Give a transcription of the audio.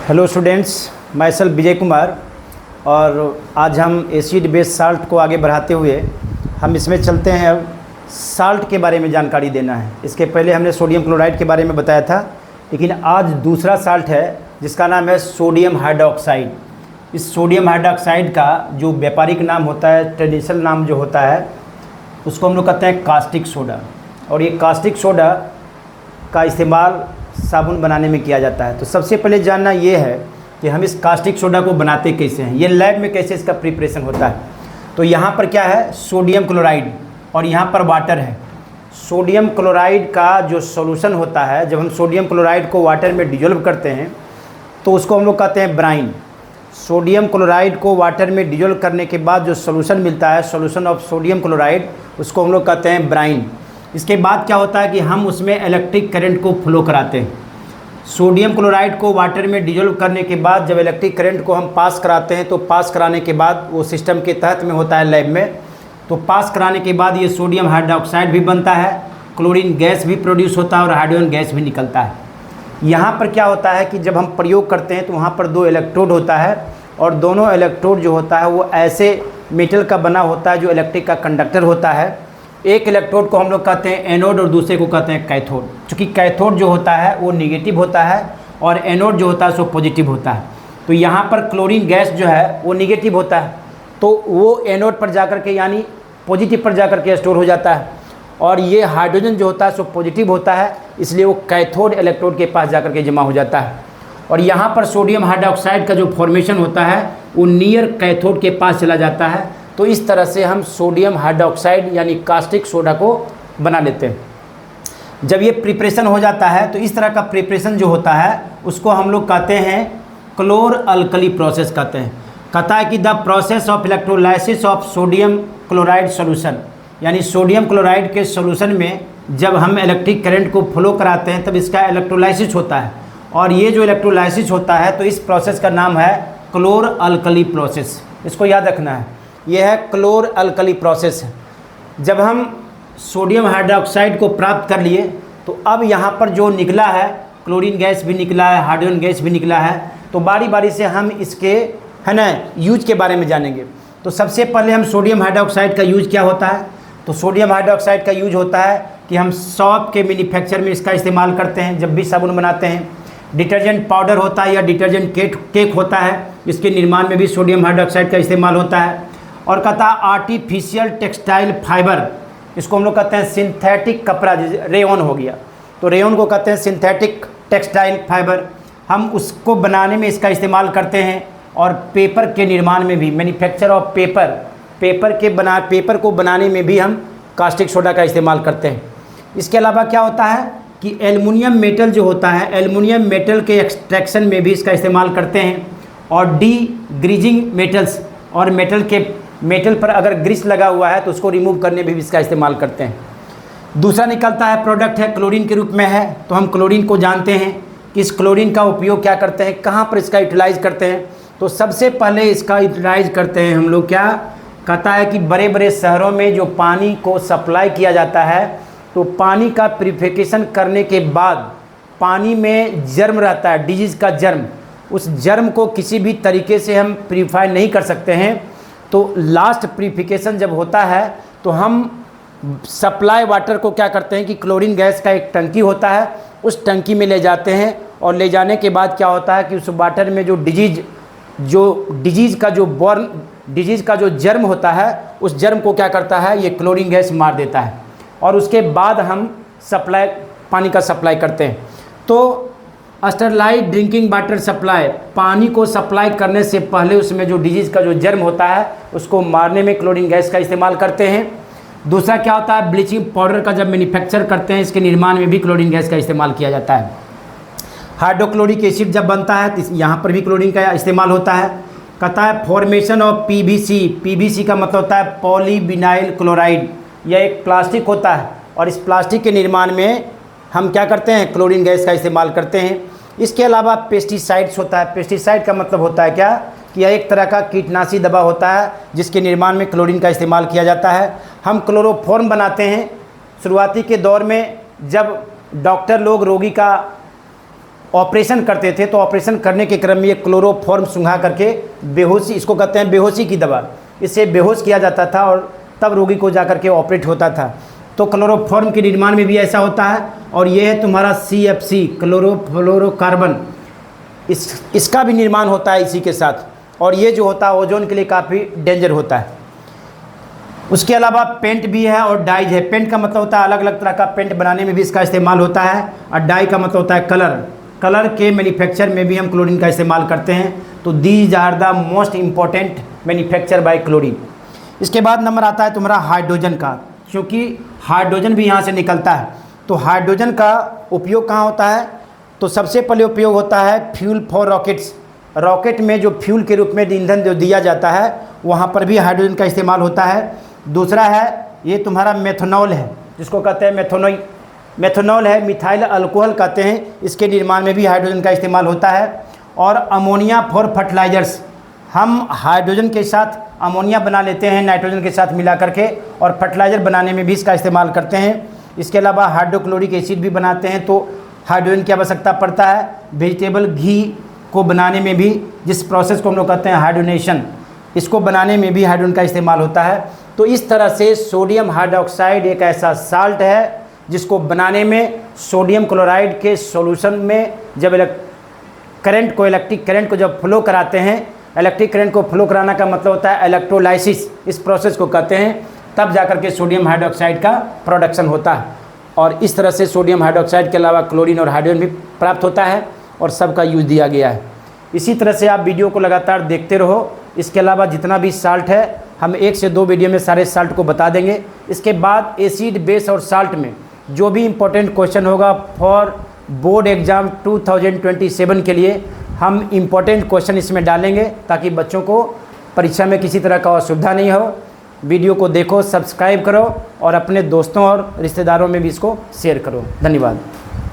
Hello students, my self Vijay Kumar. और आज हम एसिड बेस साल्ट को आगे बढ़ाते हुए हम इसमें चलते हैं। अब साल्ट के बारे में जानकारी देना है। इसके पहले हमने सोडियम क्लोराइड के बारे में बताया था, लेकिन आज दूसरा साल्ट है जिसका नाम है सोडियम हाइड्रोक्साइड। इस सोडियम हाइड्रोक्साइड का जो व्यापारिक नाम होता है, ट्रेडिशनल नाम जो होता है, उसको हम लोग कहते हैं कास्टिक सोडा। और ये कास्टिक सोडा का इस्तेमाल साबुन बनाने में किया जाता है। तो सबसे पहले जानना ये है कि हम इस कास्टिक सोडा को बनाते कैसे हैं, ये लैब में कैसे इसका प्रिपरेशन होता है। तो यहाँ पर क्या है, सोडियम क्लोराइड और यहाँ पर वाटर है। सोडियम क्लोराइड का जो सॉल्यूशन होता है, जब हम सोडियम क्लोराइड को वाटर में डिजोल्व करते हैं तो उसको हम लोग कहते हैं ब्राइन। सोडियम क्लोराइड को वाटर में डिजोल्व करने के बाद जो सॉल्यूशन मिलता है, सॉल्यूशन ऑफ सोडियम क्लोराइड, उसको हम लोग कहते हैं ब्राइन। इसके बाद क्या होता है कि हम उसमें इलेक्ट्रिक करंट को फ्लो कराते हैं। सोडियम क्लोराइड को वाटर में डिजोल्व करने के बाद जब इलेक्ट्रिक करंट को हम पास कराते हैं, तो पास कराने के बाद वो सिस्टम के तहत में होता है लैब में। तो पास कराने के बाद ये सोडियम हाइड्रोक्साइड भी बनता है, क्लोरीन गैस भी प्रोड्यूस होता है और हाइड्रोजन गैस भी निकलता है। यहाँ पर क्या होता है कि जब हम प्रयोग करते हैं तो वहाँ पर दो इलेक्ट्रोड होता है और दोनों इलेक्ट्रोड जो होता है वो ऐसे मेटल का बना होता है जो इलेक्ट्रिक का कंडक्टर होता है। एक इलेक्ट्रोड को हम लोग कहते हैं एनोड और दूसरे को कहते हैं कैथोड। चूँकि कैथोड जो होता है वो निगेटिव होता है और एनोड जो होता है सो पॉजिटिव होता है। तो यहाँ पर क्लोरीन गैस जो है वो निगेटिव होता है, तो वो एनोड पर जाकर के यानी पॉजिटिव पर जाकर के स्टोर हो जाता है। और ये हाइड्रोजन जो होता है सो पॉजिटिव होता है, इसलिए वो कैथोड इलेक्ट्रोड के पास जाकर के जमा हो जाता है। और यहाँ पर सोडियम हाइड्रोक्साइड का जो फॉर्मेशन होता है वो नियर कैथोड के पास चला जाता है। तो इस तरह से हम सोडियम हाइड्रोक्साइड यानी कास्टिक सोडा को बना लेते हैं। जब ये प्रिपरेशन हो जाता है तो इस तरह का प्रिपरेशन जो होता है उसको हम लोग कहते हैं क्लोर अल्कली प्रोसेस कहते हैं। कहता है कि the process of electrolysis of sodium chloride solution, यानी सोडियम क्लोराइड के सॉल्यूशन में जब हम इलेक्ट्रिक करंट को फ्लो कराते हैं तब इसका इलेक्ट्रोलाइसिस होता है। और ये जो इलेक्ट्रोलाइसिस होता है तो इस प्रोसेस का नाम है क्लोर अल्कली प्रोसेस। इसको याद रखना है, यह है क्लोर अल्कली प्रोसेस। जब हम सोडियम हाइड्रोक्साइड को प्राप्त कर लिए तो अब यहाँ पर जो निकला है, क्लोरीन गैस भी निकला है, हाइड्रोजन गैस भी निकला है। तो बारी बारी से हम इसके है ना यूज के बारे में जानेंगे। तो सबसे पहले हम सोडियम हाइड्रोक्साइड का यूज क्या होता है। तो सोडियम हाइड्रोक्साइड का यूज होता है कि हम सॉप के मैन्युफैक्चर में इसका इस्तेमाल करते हैं जब भी साबुन बनाते हैं। डिटर्जेंट पाउडर होता है या डिटर्जेंट केक होता है, इसके निर्माण में भी सोडियम हाइड्रोक्साइड का इस्तेमाल होता है। और कहता है आर्टिफिशियल टेक्सटाइल फाइबर, इसको हम लोग कहते हैं सिंथेटिक कपड़ा, रेयन हो गया तो रेयन को कहते हैं सिंथेटिक टेक्सटाइल फाइबर। हम उसको बनाने में इसका इस्तेमाल करते हैं। और पेपर के निर्माण में भी, मैन्युफैक्चर ऑफ पेपर को बनाने में भी हम कास्टिक सोडा का इस्तेमाल करते हैं। इसके अलावा क्या होता है कि एल्युमिनियम मेटल जो होता है, एल्युमिनियम मेटल के एक्सट्रैक्शन में भी इसका इस्तेमाल करते हैं। और डी ग्रीजिंग मेटल्स, और मेटल पर अगर ग्रीस लगा हुआ है तो उसको रिमूव करने में भी इसका इस्तेमाल करते हैं। दूसरा निकलता है प्रोडक्ट है क्लोरीन के रूप में है। तो हम क्लोरीन को जानते हैं कि इस क्लोरीन का उपयोग क्या करते हैं, कहाँ पर इसका यूटिलाइज करते हैं। तो सबसे पहले इसका यूटिलाइज करते हैं हम लोग, क्या कहता है कि बड़े बड़े शहरों में जो पानी को सप्लाई किया जाता है, तो पानी का प्यूरिफिकेशन करने के बाद पानी में जर्म रहता है, डिजीज़ का जर्म। उस जर्म को किसी भी तरीके से हम प्यूरिफाई नहीं कर सकते हैं। तो लास्ट प्यूरिफिकेशन जब होता है तो हम सप्लाई वाटर को क्या करते हैं कि क्लोरीन गैस का एक टंकी होता है, उस टंकी में ले जाते हैं। और ले जाने के बाद क्या होता है कि उस वाटर में जो डिजीज़ का जो जर्म होता है, उस जर्म को क्या करता है, ये क्लोरीन गैस मार देता है। और उसके बाद हम पानी का सप्लाई करते हैं। तो स्टरलाइट ड्रिंकिंग वाटर सप्लाई, पानी को सप्लाई करने से पहले उसमें जो डिजीज़ का जो जर्म होता है उसको मारने में क्लोरीन गैस का इस्तेमाल करते हैं। दूसरा क्या होता है, ब्लीचिंग पाउडर का जब मैन्युफैक्चर करते हैं, इसके निर्माण में भी क्लोरीन गैस का इस्तेमाल किया जाता है। हाइड्रोक्लोरिक एसिड जब बनता है तो यहाँ पर भी क्लोरीन का इस्तेमाल होता है। कहता है फॉर्मेशन ऑफ पीवीसी का मतलब होता है पॉलीविनाइल क्लोराइड। यह एक प्लास्टिक होता है और इस प्लास्टिक के निर्माण में हम क्या करते हैं, क्लोरीन गैस का इस्तेमाल करते हैं। इसके अलावा पेस्टिसाइड्स होता है। पेस्टिसाइड का मतलब होता है क्या कि यह एक तरह का कीटनाशी दवा होता है जिसके निर्माण में क्लोरीन का इस्तेमाल किया जाता है। हम क्लोरोफॉर्म बनाते हैं। शुरुआती के दौर में जब डॉक्टर लोग रोगी का ऑपरेशन करते थे तो ऑपरेशन करने के क्रम में ये क्लोरोफॉर्म सूंघा करके बेहोशी, इसको कहते हैं बेहोशी की दवा, इससे बेहोश किया जाता था और तब रोगी को जाकर के ऑपरेट होता था। तो क्लोरोफॉर्म के निर्माण में भी ऐसा होता है। और ये है तुम्हारा CFC, क्लोरोफ्लोरोकार्बन, इसका भी निर्माण होता है इसी के साथ। और ये जो होता है ओजोन के लिए काफ़ी डेंजर होता है। उसके अलावा पेंट भी है और डाइज है। पेंट का मतलब होता है अलग अलग तरह का पेंट बनाने में भी इसका इस्तेमाल होता है। और डाई का मतलब होता है कलर, कलर के मैन्युफैक्चर में भी हम क्लोरीन का इस्तेमाल करते हैं। तो these are the most important manufacture by chlorine. इसके बाद नंबर आता है तुम्हारा हाइड्रोजन का, क्योंकि हाइड्रोजन भी यहाँ से निकलता है। तो हाइड्रोजन का उपयोग कहाँ होता है? तो सबसे पहले उपयोग होता है फ्यूल फॉर रॉकेट्स। रॉकेट में जो फ्यूल के रूप में ईंधन जो दिया जाता है वहाँ पर भी हाइड्रोजन का इस्तेमाल होता है। दूसरा है ये तुम्हारा मेथनॉल है, जिसको कहते हैं मेथनॉल है, मिथाइल अल्कोहल कहते हैं, इसके निर्माण में भी हाइड्रोजन का इस्तेमाल होता है। और अमोनिया फॉर फर्टिलाइजर्स, हम हाइड्रोजन के साथ अमोनिया बना लेते हैं नाइट्रोजन के साथ मिला करके, और फर्टिलाइज़र बनाने में भी इसका इस्तेमाल करते हैं। इसके अलावा हाइड्रोक्लोरिक एसिड भी बनाते हैं, तो हाइड्रोजन की आवश्यकता पड़ता है। वेजिटेबल घी को बनाने में भी, जिस प्रोसेस को हम लोग कहते हैं हाइड्रोनेशन, इसको बनाने में भी हाइड्रोजन का इस्तेमाल होता है। तो इस तरह से सोडियम हाइड्रोक्साइड एक ऐसा साल्ट है जिसको बनाने में सोडियम क्लोराइड के सॉल्यूशन में जब इलेक्ट्रिक करंट को जब फ्लो कराते हैं, इलेक्ट्रिक करंट को फ्लो कराना का मतलब होता है इलेक्ट्रोलाइसिस, इस प्रोसेस को कहते हैं, तब जाकर के सोडियम हाइड्रोक्साइड का प्रोडक्शन होता है। और इस तरह से सोडियम हाइड्रोक्साइड के अलावा क्लोरीन और हाइड्रोजन भी प्राप्त होता है और सबका यूज दिया गया है। इसी तरह से आप वीडियो को लगातार देखते रहो। इसके अलावा जितना भी साल्ट है हम 1 से 2 वीडियो में सारे साल्ट को बता देंगे। इसके बाद एसिड, बेस और साल्ट में जो भी इम्पोर्टेंट क्वेश्चन होगा फॉर बोर्ड एग्ज़ाम 2027 के लिए हम इम्पोर्टेंट क्वेश्चन इसमें डालेंगे, ताकि बच्चों को परीक्षा में किसी तरह का असुविधा नहीं हो। वीडियो को देखो, सब्सक्राइब करो और अपने दोस्तों और रिश्तेदारों में भी इसको शेयर करो। धन्यवाद।